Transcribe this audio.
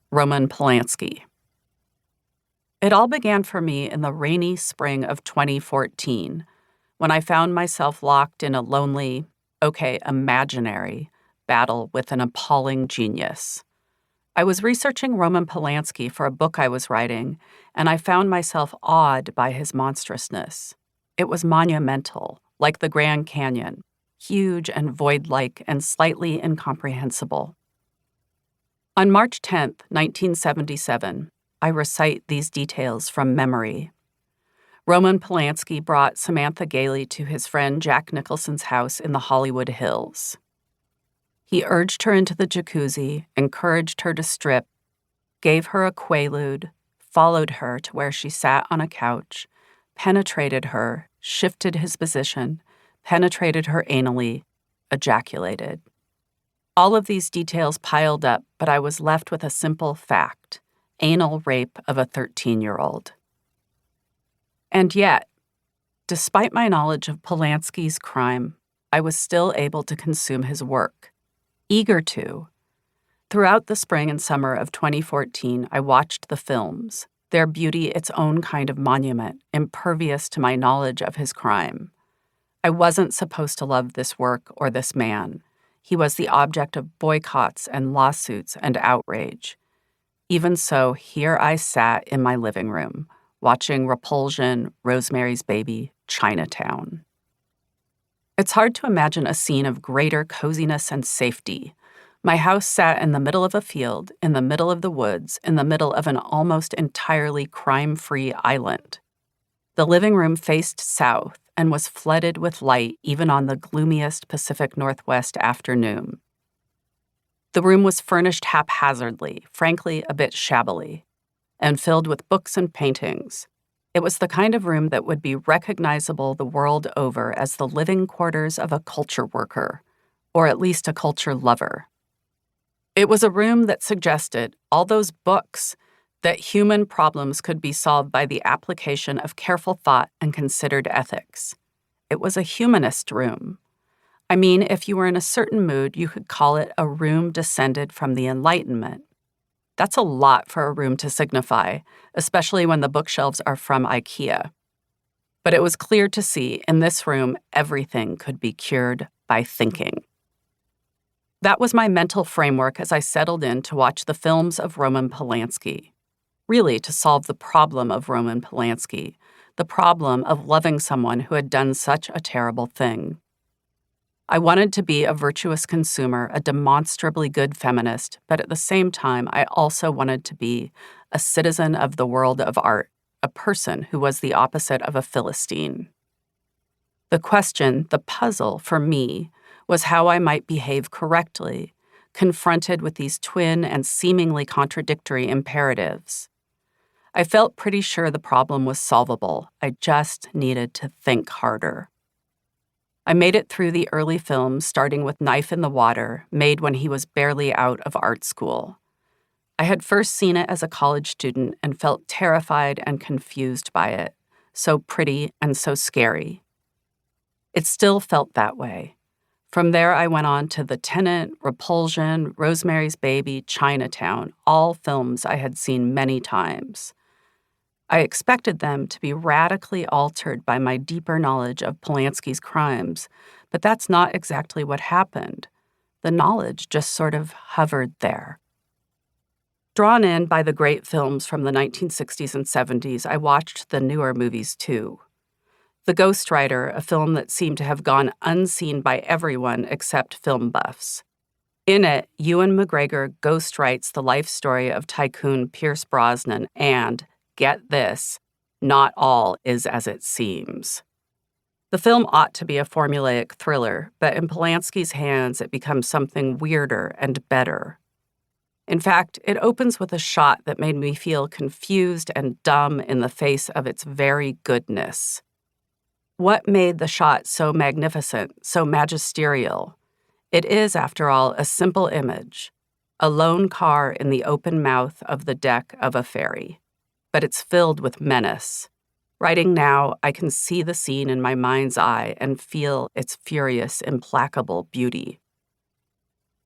Roman Polanski. It all began for me in the rainy spring of 2014, when I found myself locked in a lonely, imaginary, battle with an appalling genius. I was researching Roman Polanski for a book I was writing, and I found myself awed by his monstrousness. It was monumental, like the Grand Canyon, huge and void-like and slightly incomprehensible. On March 10th, 1977, I recite these details from memory. Roman Polanski brought Samantha Gailey to his friend Jack Nicholson's house in the Hollywood Hills. He urged her into the jacuzzi, encouraged her to strip, gave her a quaalude, followed her to where she sat on a couch, penetrated her, shifted his position, penetrated her anally, ejaculated. All of these details piled up, but I was left with a simple fact: anal rape of a 13-year-old. And yet, despite my knowledge of Polanski's crime, I was still able to consume his work, eager to. Throughout the spring and summer of 2014, I watched the films, their beauty its own kind of monument, impervious to my knowledge of his crime. I wasn't supposed to love this work or this man. He was the object of boycotts and lawsuits and outrage. Even so, here I sat in my living room, watching Repulsion, Rosemary's Baby, Chinatown. It's hard to imagine a scene of greater coziness and safety. My house sat in the middle of a field, in the middle of the woods, in the middle of an almost entirely crime-free island. The living room faced south and was flooded with light even on the gloomiest Pacific Northwest afternoon. The room was furnished haphazardly, frankly a bit shabbily, and filled with books and paintings. It was the kind of room that would be recognizable the world over as the living quarters of a culture worker, or at least a culture lover. It was a room that suggested, all those books, that human problems could be solved by the application of careful thought and considered ethics. It was a humanist room. I mean, if you were in a certain mood, you could call it a room descended from the Enlightenment. That's a lot for a room to signify, especially when the bookshelves are from IKEA. But it was clear to see, in this room, everything could be cured by thinking. That was my mental framework as I settled in to watch the films of Roman Polanski. Really, to solve the problem of Roman Polanski, the problem of loving someone who had done such a terrible thing. I wanted to be a virtuous consumer, a demonstrably good feminist, but at the same time, I also wanted to be a citizen of the world of art, a person who was the opposite of a Philistine. The question, the puzzle for me, was how I might behave correctly, confronted with these twin and seemingly contradictory imperatives. I felt pretty sure the problem was solvable. I just needed to think harder. I made it through the early films, starting with Knife in the Water, made when he was barely out of art school. I had first seen it as a college student and felt terrified and confused by it, so pretty and so scary. It still felt that way. From there, I went on to The Tenant, Repulsion, Rosemary's Baby, Chinatown, all films I had seen many times. I expected them to be radically altered by my deeper knowledge of Polanski's crimes, but that's not exactly what happened. The knowledge just sort of hovered there. Drawn in by the great films from the 1960s and 70s, I watched the newer movies too. The Ghostwriter, a film that seemed to have gone unseen by everyone except film buffs. In it, Ewan McGregor ghostwrites the life story of tycoon Pierce Brosnan and, get this, not all is as it seems. The film ought to be a formulaic thriller, but in Polanski's hands it becomes something weirder and better. In fact, it opens with a shot that made me feel confused and dumb in the face of its very goodness. What made the shot so magnificent, so magisterial? It is, after all, a simple image, a lone car in the open mouth of the deck of a ferry. But it's filled with menace. Writing now, I can see the scene in my mind's eye and feel its furious, implacable beauty.